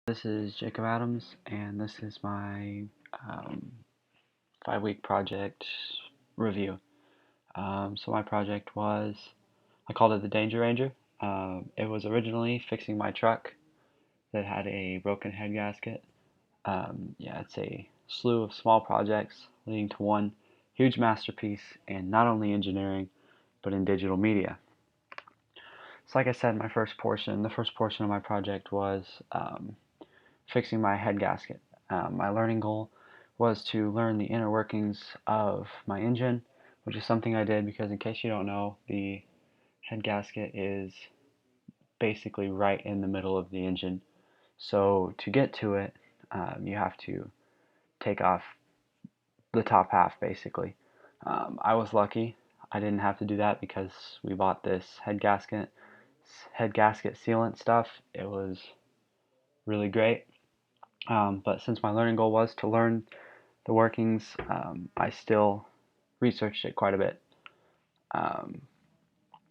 This is Jacob Adams, and this is my 5-week project review. So my project was, I called it the Danger Ranger. It was originally fixing my truck that had a broken head gasket. Yeah, it's a slew of small projects leading to one huge masterpiece in not only engineering, but in digital media. So like I said, the first portion of my project was fixing my head gasket. My learning goal was to learn the inner workings of my engine, which is something I did because, in case you don't know, the head gasket is basically right in the middle of the engine. So to get to it, you have to take off the top half basically. I was lucky. I didn't have to do that because we bought this head gasket sealant stuff. It was really great. But since my learning goal was to learn the workings, I still researched it quite a bit. Um,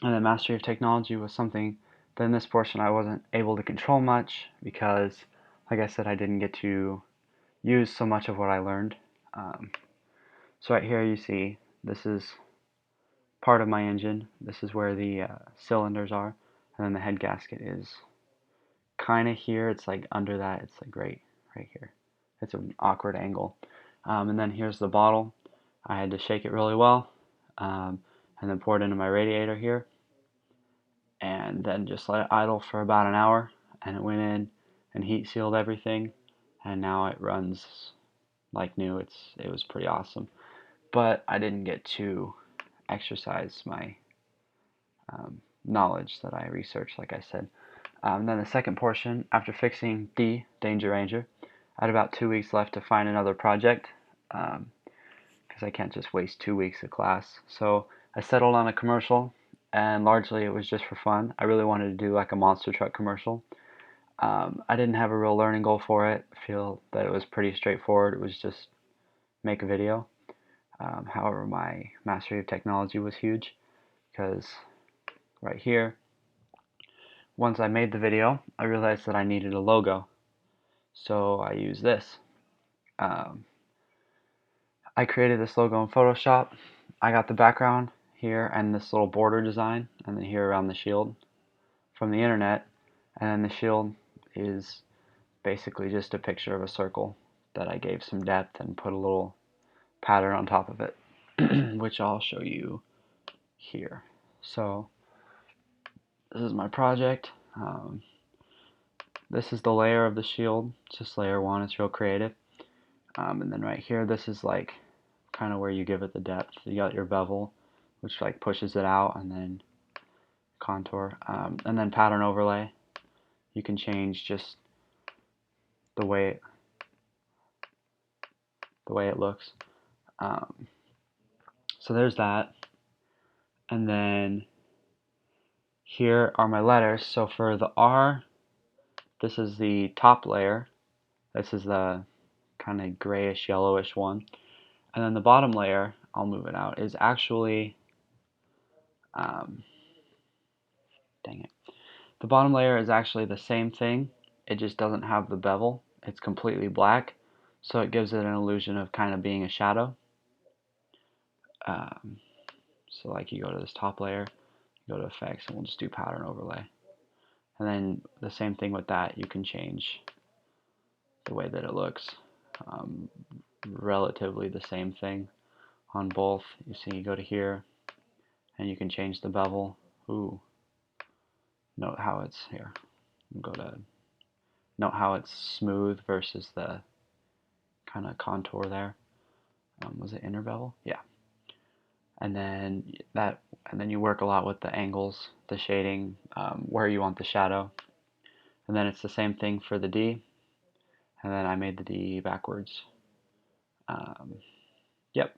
and then mastery of technology was something that in this portion I wasn't able to control much because, like I said, I didn't get to use so much of what I learned. Um, so right here you see this is part of my engine. This is where the cylinders are, and then the head gasket is kind of here. It's like under that. It's like right here. It's an awkward angle. And then here's the bottle. I had to shake it really well, and then pour it into my radiator here, and then just let it idle for about an hour, and it went in and heat sealed everything, and now it runs like new. It was pretty awesome, but I didn't get to exercise my knowledge that I researched, like I said. Then the second portion, after fixing the Danger Ranger, I had about 2 weeks left to find another project because I can't just waste 2 weeks of class. So I settled on a commercial, and largely it was just for fun. I really wanted to do like a monster truck commercial. I didn't have a real learning goal for it. I feel that it was pretty straightforward. It was just make a video. However, my mastery of technology was huge because right here, once I made the video, I realized that I needed a logo. So I used this. Um, I created this logo in Photoshop. I got the background here and this little border design, and then here around the shield from the internet, and then the shield is basically just a picture of a circle that I gave some depth and put a little pattern on top of it, which I'll show you here. So this is my project. This is the layer of the shield, it's just layer 1, it's real creative. And then right here, this is like kind of where you give it the depth. You got your bevel, which like pushes it out, and then contour, and then pattern overlay. You can change just the way it looks. So there's that, and then here are my letters. So for the R, this is the top layer. This is the kind of grayish yellowish one, and then the bottom layer, I'll move it out, is actually um, dang it. The bottom layer is actually the same thing. It just doesn't have the bevel. It's completely black, so it gives it an illusion of kind of being a shadow. Um, so like you go to this top layer, you go to effects, and we'll just do pattern overlay. And then the same thing with that, you can change the way that it looks. Um, Relatively the same thing on both. You see, you go to here, and you can change the bevel. Ooh, note how it's here. Go to note how it's smooth versus the kind of contour there. Was it inner bevel? Yeah. And then you work a lot with the angles, the shading, where you want the shadow. And then it's the same thing for the D. And then I made the D backwards. Yep.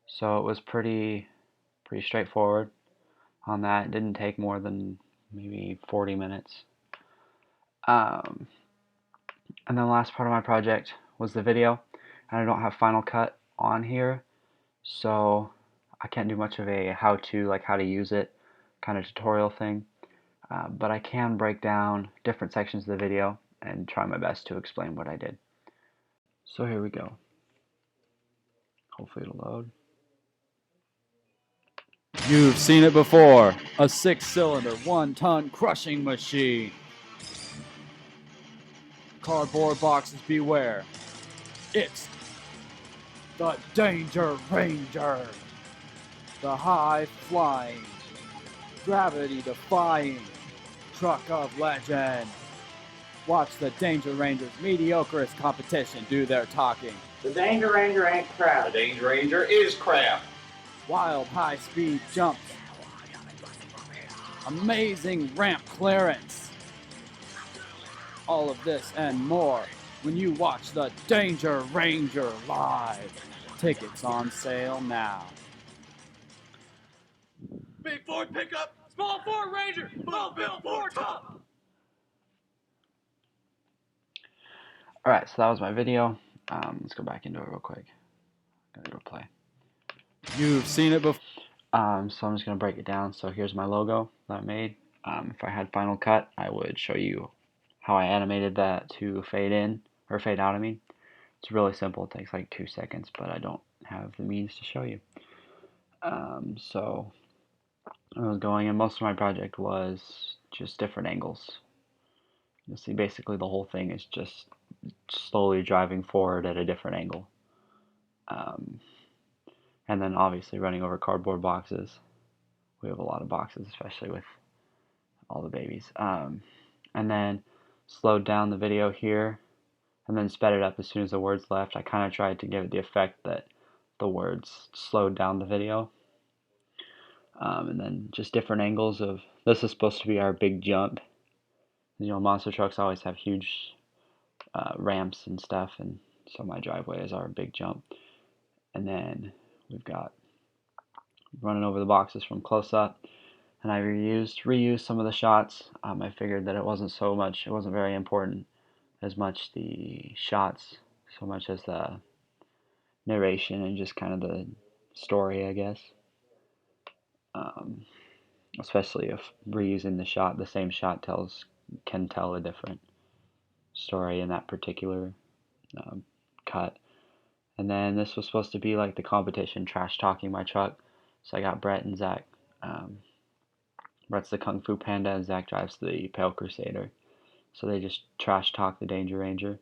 So it was pretty straightforward on that. It didn't take more than maybe 40 minutes. And then the last part of my project was the video. And I don't have Final Cut on here, so I can't do much of a how-to, like how to use it kind of tutorial thing. But I can break down different sections of the video and try my best to explain what I did. So here we go. Hopefully it'll load. You've seen it before. A 6-cylinder, 1-ton crushing machine. Cardboard boxes beware. It's the Danger Ranger. The high-flying, gravity-defying truck of legend. Watch the Danger Ranger's mediocrist competition do their talking. The Danger Ranger ain't crap. The Danger Ranger is crap. Wild high-speed jumps. Amazing ramp clearance. All of this and more when you watch the Danger Ranger live. Tickets on sale now. Big Ford pickup, small Ford Ranger, full bill Ford top. Alright, so that was my video. Let's go back into it real quick. Gotta go play. You've seen it before. So I'm just going to break it down. So here's my logo that I made. If I had Final Cut, I would show you how I animated that to fade in, or fade out, I mean. It's really simple. It takes like 2 seconds, but I don't have the means to show you. So I was going, and most of my project was just different angles. You'll see basically the whole thing is just slowly driving forward at a different angle. And then obviously running over cardboard boxes. We have a lot of boxes, especially with all the babies. And then slowed down the video here, and then sped it up as soon as the words left. I kind of tried to give it the effect that the words slowed down the video. And then just different angles of, this is supposed to be our big jump. You know, monster trucks always have huge ramps and stuff, and so my driveway is our big jump. And then we've got running over the boxes from close up, and I reused some of the shots. I figured that it wasn't very important as much the shots, so much as the narration and just kind of the story, I guess. Especially if reusing the same shot can tell a different story in that particular cut. And then this was supposed to be like the competition, trash talking my truck. So I got Brett and Zach. Brett's the Kung Fu Panda, and Zach drives the Pale Crusader. So they just trash talk the Danger Ranger,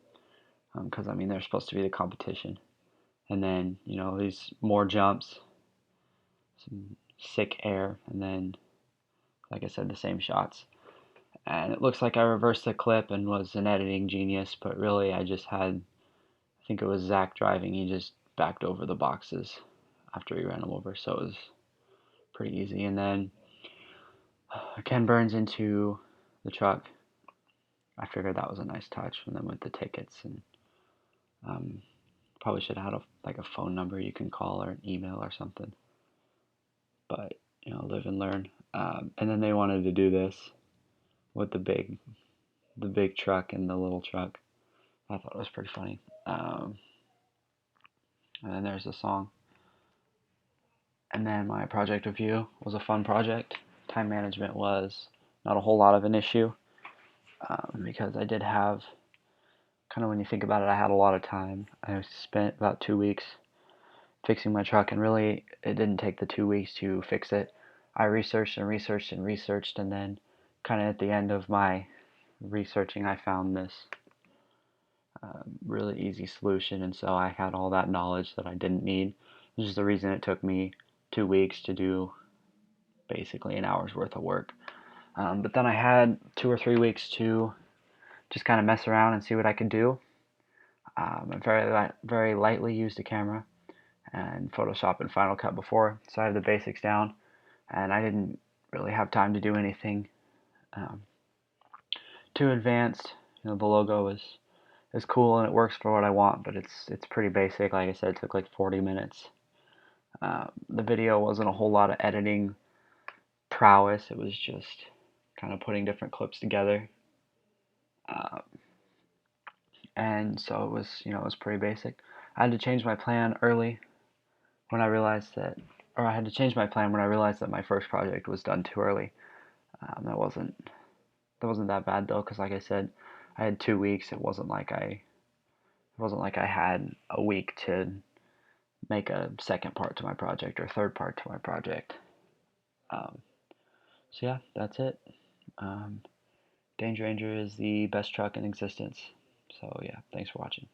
because I mean they're supposed to be the competition. And then, you know, these more jumps, some sick air, and then, like I said, the same shots. And it looks like I reversed the clip and was an editing genius, but really I think it was Zach driving. He just backed over the boxes after he ran them over, so it was pretty easy. And then Ken Burns into the truck. I figured that was a nice touch. And then with the tickets, and probably should have had a phone number you can call or an email or something. But you know, live and learn. And then they wanted to do this with the big truck and the little truck. I thought it was pretty funny. And then there's the song. And then my project review was a fun project. Time management was not a whole lot of an issue, because I did have, kind of when you think about it, I had a lot of time. I spent about 2 weeks fixing my truck, and really it didn't take the 2 weeks to fix it. I researched and researched and researched, and then kind of at the end of my researching I found this really easy solution, and so I had all that knowledge that I didn't need, which is the reason it took me 2 weeks to do basically an hour's worth of work. But then I had 2 or 3 weeks to just kind of mess around and see what I could do. I very lightly used a camera and Photoshop and Final Cut before, so I have the basics down, and I didn't really have time to do anything too advanced. You know, the logo is cool and it works for what I want, but it's pretty basic. Like I said, it took like 40 minutes. The video wasn't a whole lot of editing prowess. It was just kind of putting different clips together. And so it was, you know, it was pretty basic. I had to change my plan early when I realized that, or I had to change my plan when I realized that my first project was done too early. That wasn't that bad though, because like I said, I had 2 weeks. It wasn't like I had a week to make a second part to my project or third part to my project. Um, so yeah, that's it. Um, Danger Ranger is the best truck in existence. So yeah, thanks for watching.